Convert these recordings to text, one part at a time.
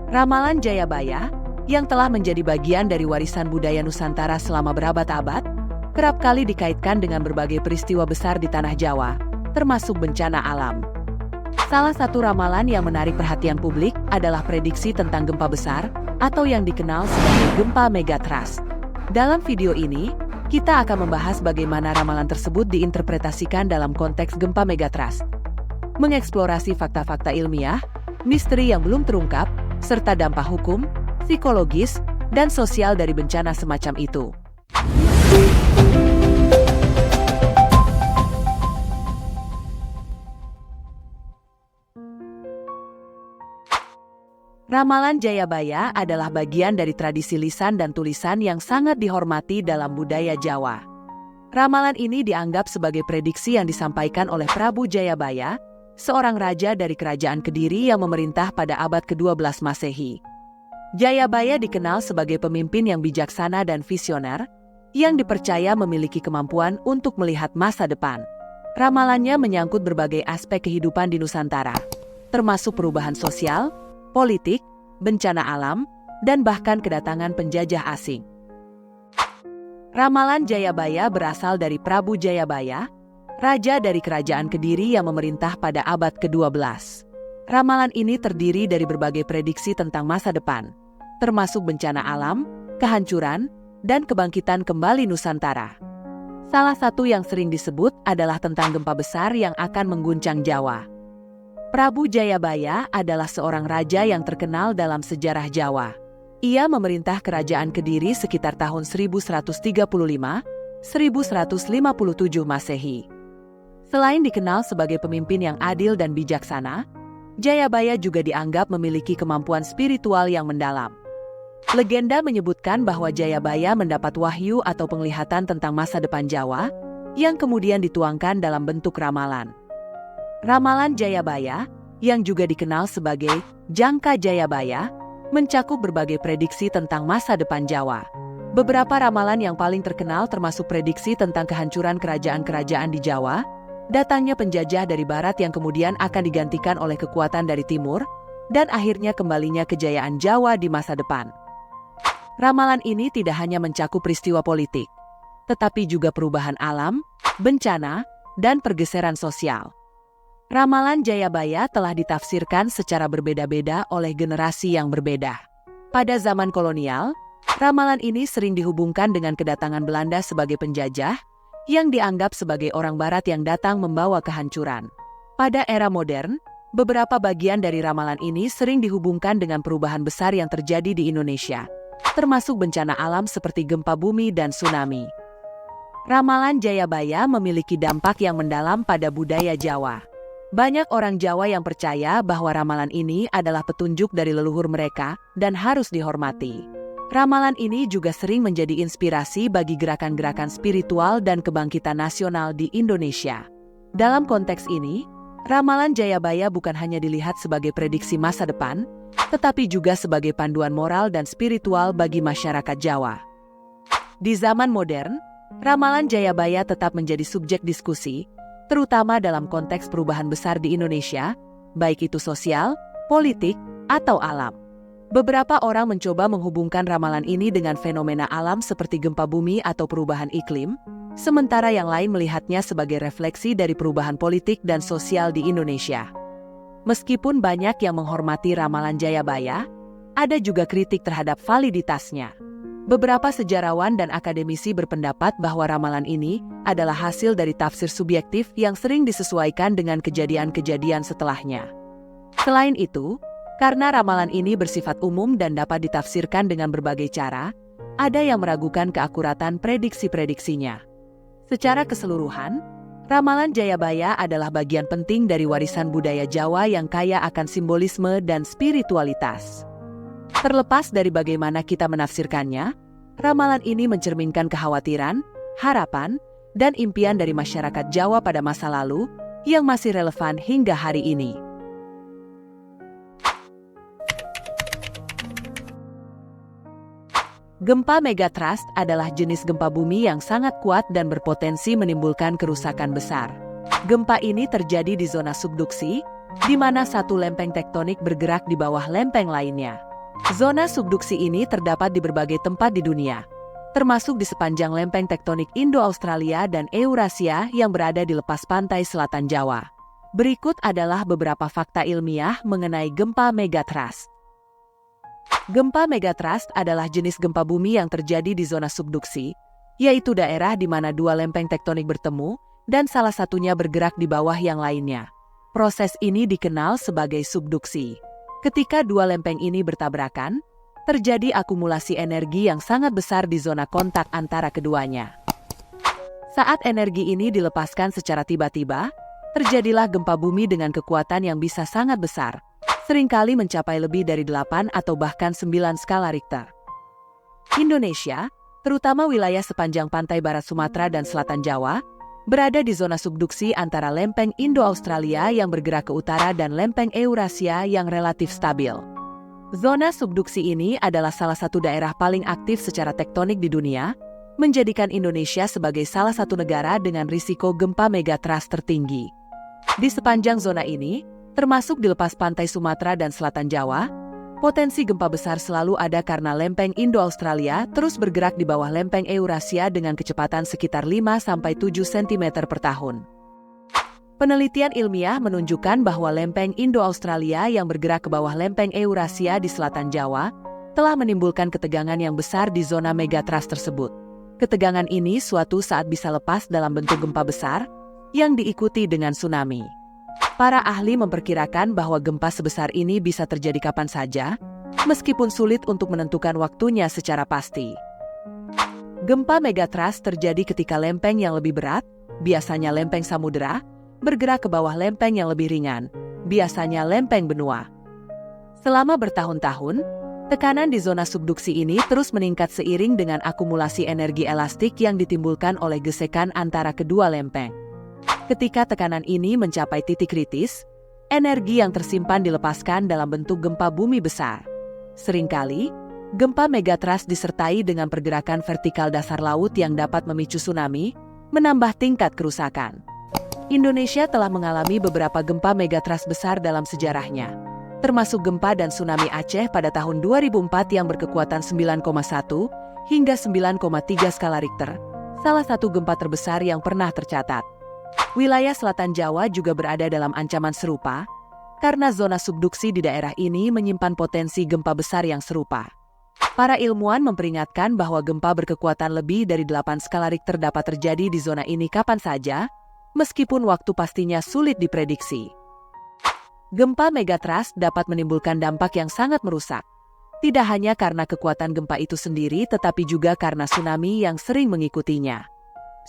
Ramalan Jayabaya, yang telah menjadi bagian dari warisan budaya Nusantara selama berabad-abad, kerap kali dikaitkan dengan berbagai peristiwa besar di tanah Jawa, termasuk bencana alam. Salah satu ramalan yang menarik perhatian publik adalah prediksi tentang gempa besar, atau yang dikenal sebagai gempa megatrust. Dalam video ini, kita akan membahas bagaimana ramalan tersebut diinterpretasikan dalam konteks gempa megatrust, mengeksplorasi fakta-fakta ilmiah, misteri yang belum terungkap, serta dampak hukum, psikologis, dan sosial dari bencana semacam itu. Ramalan Jayabaya adalah bagian dari tradisi lisan dan tulisan yang sangat dihormati dalam budaya Jawa. Ramalan ini dianggap sebagai prediksi yang disampaikan oleh Prabu Jayabaya, seorang raja dari Kerajaan Kediri yang memerintah pada abad ke-12 Masehi. Jayabaya dikenal sebagai pemimpin yang bijaksana dan visioner, yang dipercaya memiliki kemampuan untuk melihat masa depan. Ramalannya menyangkut berbagai aspek kehidupan di Nusantara, termasuk perubahan sosial, politik, bencana alam, dan bahkan kedatangan penjajah asing. Ramalan Jayabaya berasal dari Prabu Jayabaya, raja dari Kerajaan Kediri yang memerintah pada abad ke-12. Ramalan ini terdiri dari berbagai prediksi tentang masa depan, termasuk bencana alam, kehancuran, dan kebangkitan kembali Nusantara. Salah satu yang sering disebut adalah tentang gempa besar yang akan mengguncang Jawa. Prabu Jayabaya adalah seorang raja yang terkenal dalam sejarah Jawa. Ia memerintah Kerajaan Kediri sekitar tahun 1135-1157 Masehi. Selain dikenal sebagai pemimpin yang adil dan bijaksana, Jayabaya juga dianggap memiliki kemampuan spiritual yang mendalam. Legenda menyebutkan bahwa Jayabaya mendapat wahyu atau penglihatan tentang masa depan Jawa, yang kemudian dituangkan dalam bentuk ramalan. Ramalan Jayabaya, yang juga dikenal sebagai Jangka Jayabaya, mencakup berbagai prediksi tentang masa depan Jawa. Beberapa ramalan yang paling terkenal termasuk prediksi tentang kehancuran kerajaan-kerajaan di Jawa, datangnya penjajah dari barat yang kemudian akan digantikan oleh kekuatan dari timur, dan akhirnya kembalinya kejayaan Jawa di masa depan. Ramalan ini tidak hanya mencakup peristiwa politik, tetapi juga perubahan alam, bencana, dan pergeseran sosial. Ramalan Jayabaya telah ditafsirkan secara berbeda-beda oleh generasi yang berbeda. Pada zaman kolonial, ramalan ini sering dihubungkan dengan kedatangan Belanda sebagai penjajah, yang dianggap sebagai orang barat yang datang membawa kehancuran. Pada era modern, beberapa bagian dari ramalan ini sering dihubungkan dengan perubahan besar yang terjadi di Indonesia, termasuk bencana alam seperti gempa bumi dan tsunami. Ramalan Jayabaya memiliki dampak yang mendalam pada budaya Jawa. Banyak orang Jawa yang percaya bahwa ramalan ini adalah petunjuk dari leluhur mereka dan harus dihormati. Ramalan ini juga sering menjadi inspirasi bagi gerakan-gerakan spiritual dan kebangkitan nasional di Indonesia. Dalam konteks ini, ramalan Jayabaya bukan hanya dilihat sebagai prediksi masa depan, tetapi juga sebagai panduan moral dan spiritual bagi masyarakat Jawa. Di zaman modern, ramalan Jayabaya tetap menjadi subjek diskusi, terutama dalam konteks perubahan besar di Indonesia, baik itu sosial, politik, atau alam. Beberapa orang mencoba menghubungkan ramalan ini dengan fenomena alam seperti gempa bumi atau perubahan iklim, sementara yang lain melihatnya sebagai refleksi dari perubahan politik dan sosial di Indonesia. Meskipun banyak yang menghormati ramalan Jayabaya, ada juga kritik terhadap validitasnya. Beberapa sejarawan dan akademisi berpendapat bahwa ramalan ini adalah hasil dari tafsir subjektif yang sering disesuaikan dengan kejadian-kejadian setelahnya. Selain itu, karena ramalan ini bersifat umum dan dapat ditafsirkan dengan berbagai cara, ada yang meragukan keakuratan prediksi-prediksinya. Secara keseluruhan, ramalan Jayabaya adalah bagian penting dari warisan budaya Jawa yang kaya akan simbolisme dan spiritualitas. Terlepas dari bagaimana kita menafsirkannya, ramalan ini mencerminkan kekhawatiran, harapan, dan impian dari masyarakat Jawa pada masa lalu yang masih relevan hingga hari ini. Gempa megatrust adalah jenis gempa bumi yang sangat kuat dan berpotensi menimbulkan kerusakan besar. Gempa ini terjadi di zona subduksi, di mana satu lempeng tektonik bergerak di bawah lempeng lainnya. Zona subduksi ini terdapat di berbagai tempat di dunia, termasuk di sepanjang lempeng tektonik Indo-Australia dan Eurasia yang berada di lepas pantai selatan Jawa. Berikut adalah beberapa fakta ilmiah mengenai gempa megatrust. Gempa megatrust adalah jenis gempa bumi yang terjadi di zona subduksi, yaitu daerah di mana dua lempeng tektonik bertemu dan salah satunya bergerak di bawah yang lainnya. Proses ini dikenal sebagai subduksi. Ketika dua lempeng ini bertabrakan, terjadi akumulasi energi yang sangat besar di zona kontak antara keduanya. Saat energi ini dilepaskan secara tiba-tiba, terjadilah gempa bumi dengan kekuatan yang bisa sangat besar, seringkali mencapai lebih dari 8 atau bahkan 9 skala Richter. Indonesia, terutama wilayah sepanjang pantai barat Sumatera dan selatan Jawa, berada di zona subduksi antara lempeng Indo-Australia yang bergerak ke utara dan lempeng Eurasia yang relatif stabil. Zona subduksi ini adalah salah satu daerah paling aktif secara tektonik di dunia, menjadikan Indonesia sebagai salah satu negara dengan risiko gempa megatrust tertinggi. Di sepanjang zona ini, termasuk di lepas pantai Sumatera dan selatan Jawa, potensi gempa besar selalu ada karena lempeng Indo-Australia terus bergerak di bawah lempeng Eurasia dengan kecepatan sekitar 5-7 cm per tahun. Penelitian ilmiah menunjukkan bahwa lempeng Indo-Australia yang bergerak ke bawah lempeng Eurasia di selatan Jawa telah menimbulkan ketegangan yang besar di zona megatrust tersebut. Ketegangan ini suatu saat bisa lepas dalam bentuk gempa besar yang diikuti dengan tsunami. Para ahli memperkirakan bahwa gempa sebesar ini bisa terjadi kapan saja, meskipun sulit untuk menentukan waktunya secara pasti. Gempa megatrust terjadi ketika lempeng yang lebih berat, biasanya lempeng samudera, bergerak ke bawah lempeng yang lebih ringan, biasanya lempeng benua. Selama bertahun-tahun, tekanan di zona subduksi ini terus meningkat seiring dengan akumulasi energi elastik yang ditimbulkan oleh gesekan antara kedua lempeng. Ketika tekanan ini mencapai titik kritis, energi yang tersimpan dilepaskan dalam bentuk gempa bumi besar. Seringkali, gempa megatrust disertai dengan pergerakan vertikal dasar laut yang dapat memicu tsunami, menambah tingkat kerusakan. Indonesia telah mengalami beberapa gempa megatrust besar dalam sejarahnya, termasuk gempa dan tsunami Aceh pada tahun 2004 yang berkekuatan 9,1 hingga 9,3 skala Richter, salah satu gempa terbesar yang pernah tercatat. Wilayah selatan Jawa juga berada dalam ancaman serupa, karena zona subduksi di daerah ini menyimpan potensi gempa besar yang serupa. Para ilmuwan memperingatkan bahwa gempa berkekuatan lebih dari 8 skala Richter dapat terjadi di zona ini kapan saja, meskipun waktu pastinya sulit diprediksi. Gempa megatrust dapat menimbulkan dampak yang sangat merusak. Tidak hanya karena kekuatan gempa itu sendiri, tetapi juga karena tsunami yang sering mengikutinya.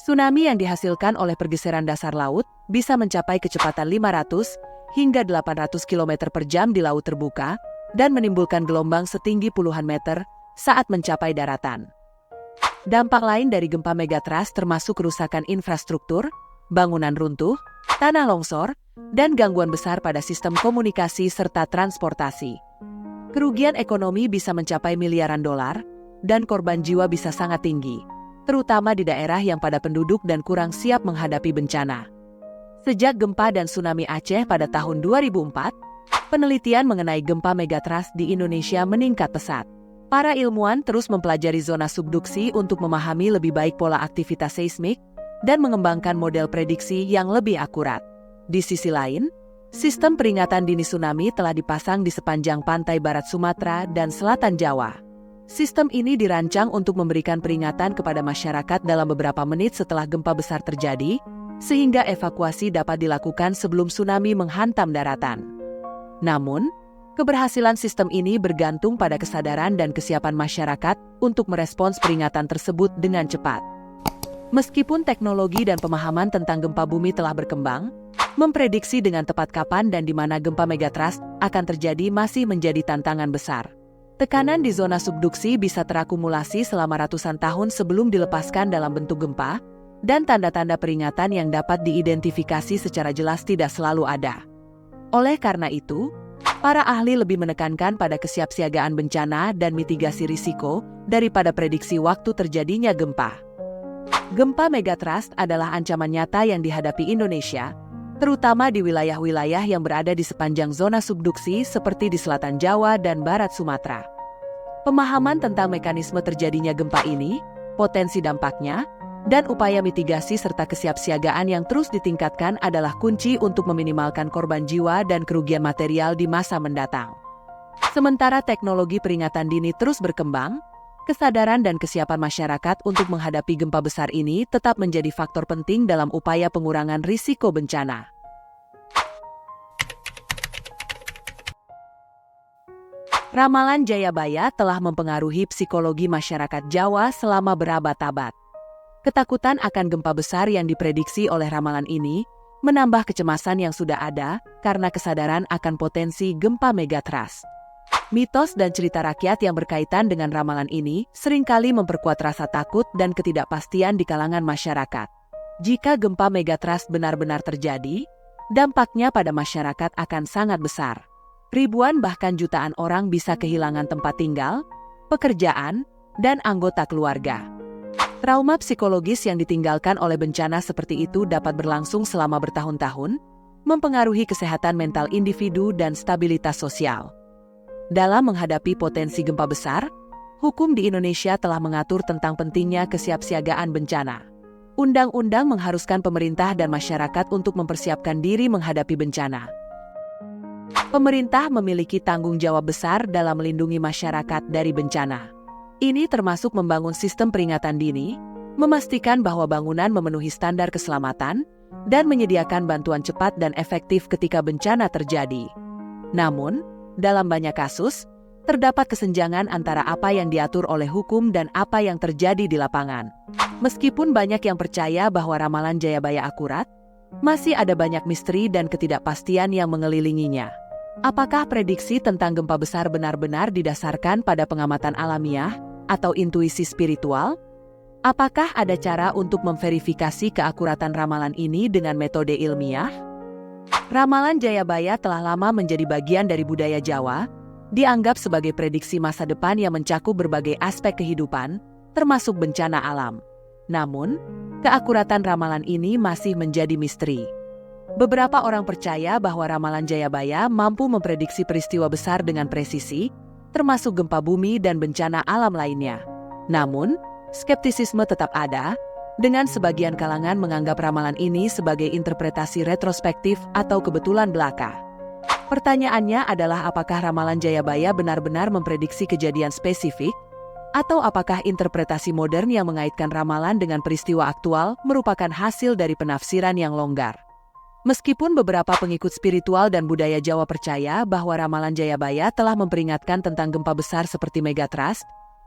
Tsunami yang dihasilkan oleh pergeseran dasar laut bisa mencapai kecepatan 500 hingga 800 km per jam di laut terbuka dan menimbulkan gelombang setinggi puluhan meter saat mencapai daratan. Dampak lain dari gempa megatrust termasuk kerusakan infrastruktur, bangunan runtuh, tanah longsor, dan gangguan besar pada sistem komunikasi serta transportasi. Kerugian ekonomi bisa mencapai miliaran dolar, dan korban jiwa bisa sangat tinggi, terutama di daerah yang padat penduduk dan kurang siap menghadapi bencana. Sejak gempa dan tsunami Aceh pada tahun 2004, penelitian mengenai gempa megatrust di Indonesia meningkat pesat. Para ilmuwan terus mempelajari zona subduksi untuk memahami lebih baik pola aktivitas seismik dan mengembangkan model prediksi yang lebih akurat. Di sisi lain, sistem peringatan dini tsunami telah dipasang di sepanjang pantai barat Sumatera dan selatan Jawa. Sistem ini dirancang untuk memberikan peringatan kepada masyarakat dalam beberapa menit setelah gempa besar terjadi, sehingga evakuasi dapat dilakukan sebelum tsunami menghantam daratan. Namun, keberhasilan sistem ini bergantung pada kesadaran dan kesiapan masyarakat untuk merespons peringatan tersebut dengan cepat. Meskipun teknologi dan pemahaman tentang gempa bumi telah berkembang, memprediksi dengan tepat kapan dan di mana gempa megatrust akan terjadi masih menjadi tantangan besar. Tekanan di zona subduksi bisa terakumulasi selama ratusan tahun sebelum dilepaskan dalam bentuk gempa, dan tanda-tanda peringatan yang dapat diidentifikasi secara jelas tidak selalu ada. Oleh karena itu, para ahli lebih menekankan pada kesiapsiagaan bencana dan mitigasi risiko daripada prediksi waktu terjadinya gempa. Gempa megatrust adalah ancaman nyata yang dihadapi Indonesia, terutama di wilayah-wilayah yang berada di sepanjang zona subduksi seperti di selatan Jawa dan barat Sumatera. Pemahaman tentang mekanisme terjadinya gempa ini, potensi dampaknya, dan upaya mitigasi serta kesiapsiagaan yang terus ditingkatkan adalah kunci untuk meminimalkan korban jiwa dan kerugian material di masa mendatang. Sementara teknologi peringatan dini terus berkembang, kesadaran dan kesiapan masyarakat untuk menghadapi gempa besar ini tetap menjadi faktor penting dalam upaya pengurangan risiko bencana. Ramalan Jayabaya telah mempengaruhi psikologi masyarakat Jawa selama berabad-abad. Ketakutan akan gempa besar yang diprediksi oleh ramalan ini menambah kecemasan yang sudah ada karena kesadaran akan potensi gempa megatrust. Mitos dan cerita rakyat yang berkaitan dengan ramalan ini seringkali memperkuat rasa takut dan ketidakpastian di kalangan masyarakat. Jika gempa megatrust benar-benar terjadi, dampaknya pada masyarakat akan sangat besar. Ribuan bahkan jutaan orang bisa kehilangan tempat tinggal, pekerjaan, dan anggota keluarga. Trauma psikologis yang ditinggalkan oleh bencana seperti itu dapat berlangsung selama bertahun-tahun, mempengaruhi kesehatan mental individu dan stabilitas sosial. Dalam menghadapi potensi gempa besar, hukum di Indonesia telah mengatur tentang pentingnya kesiapsiagaan bencana. Undang-undang mengharuskan pemerintah dan masyarakat untuk mempersiapkan diri menghadapi bencana. Pemerintah memiliki tanggung jawab besar dalam melindungi masyarakat dari bencana. Ini termasuk membangun sistem peringatan dini, memastikan bahwa bangunan memenuhi standar keselamatan, dan menyediakan bantuan cepat dan efektif ketika bencana terjadi. Namun, dalam banyak kasus, terdapat kesenjangan antara apa yang diatur oleh hukum dan apa yang terjadi di lapangan. Meskipun banyak yang percaya bahwa ramalan Jayabaya akurat, masih ada banyak misteri dan ketidakpastian yang mengelilinginya. Apakah prediksi tentang gempa besar benar-benar didasarkan pada pengamatan alamiah atau intuisi spiritual? Apakah ada cara untuk memverifikasi keakuratan ramalan ini dengan metode ilmiah? Ramalan Jayabaya telah lama menjadi bagian dari budaya Jawa, dianggap sebagai prediksi masa depan yang mencakup berbagai aspek kehidupan, termasuk bencana alam. Namun, keakuratan ramalan ini masih menjadi misteri. Beberapa orang percaya bahwa ramalan Jayabaya mampu memprediksi peristiwa besar dengan presisi, termasuk gempa bumi dan bencana alam lainnya. Namun, skeptisisme tetap ada, dengan sebagian kalangan menganggap ramalan ini sebagai interpretasi retrospektif atau kebetulan belaka. Pertanyaannya adalah apakah ramalan Jayabaya benar-benar memprediksi kejadian spesifik, atau apakah interpretasi modern yang mengaitkan ramalan dengan peristiwa aktual merupakan hasil dari penafsiran yang longgar. Meskipun beberapa pengikut spiritual dan budaya Jawa percaya bahwa ramalan Jayabaya telah memperingatkan tentang gempa besar seperti megatrust,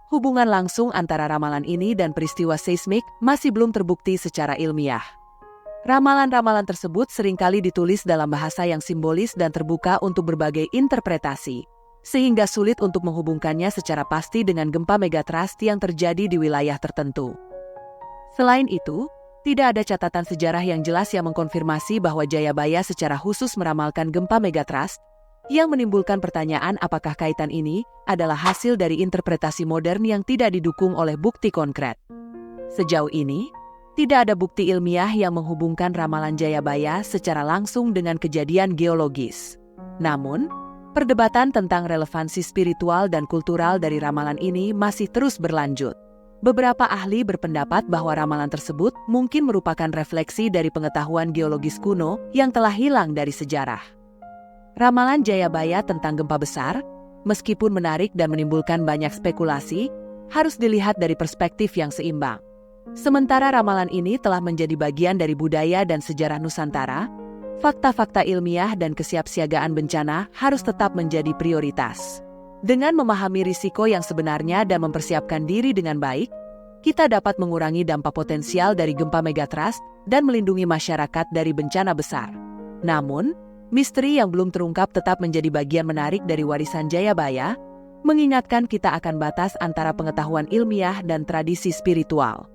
hubungan langsung antara ramalan ini dan peristiwa seismik masih belum terbukti secara ilmiah. Ramalan-ramalan tersebut seringkali ditulis dalam bahasa yang simbolis dan terbuka untuk berbagai interpretasi, sehingga sulit untuk menghubungkannya secara pasti dengan gempa megatrust yang terjadi di wilayah tertentu. Selain itu, tidak ada catatan sejarah yang jelas yang mengkonfirmasi bahwa Jayabaya secara khusus meramalkan gempa megatrust, yang menimbulkan pertanyaan apakah kaitan ini adalah hasil dari interpretasi modern yang tidak didukung oleh bukti konkret. Sejauh ini, tidak ada bukti ilmiah yang menghubungkan ramalan Jayabaya secara langsung dengan kejadian geologis. Namun, perdebatan tentang relevansi spiritual dan kultural dari ramalan ini masih terus berlanjut. Beberapa ahli berpendapat bahwa ramalan tersebut mungkin merupakan refleksi dari pengetahuan geologis kuno yang telah hilang dari sejarah. Ramalan Jayabaya tentang gempa besar, meskipun menarik dan menimbulkan banyak spekulasi, harus dilihat dari perspektif yang seimbang. Sementara ramalan ini telah menjadi bagian dari budaya dan sejarah Nusantara, fakta-fakta ilmiah dan kesiapsiagaan bencana harus tetap menjadi prioritas. Dengan memahami risiko yang sebenarnya dan mempersiapkan diri dengan baik, kita dapat mengurangi dampak potensial dari gempa megatrust dan melindungi masyarakat dari bencana besar. Namun, misteri yang belum terungkap tetap menjadi bagian menarik dari warisan Jayabaya, mengingatkan kita akan batas antara pengetahuan ilmiah dan tradisi spiritual.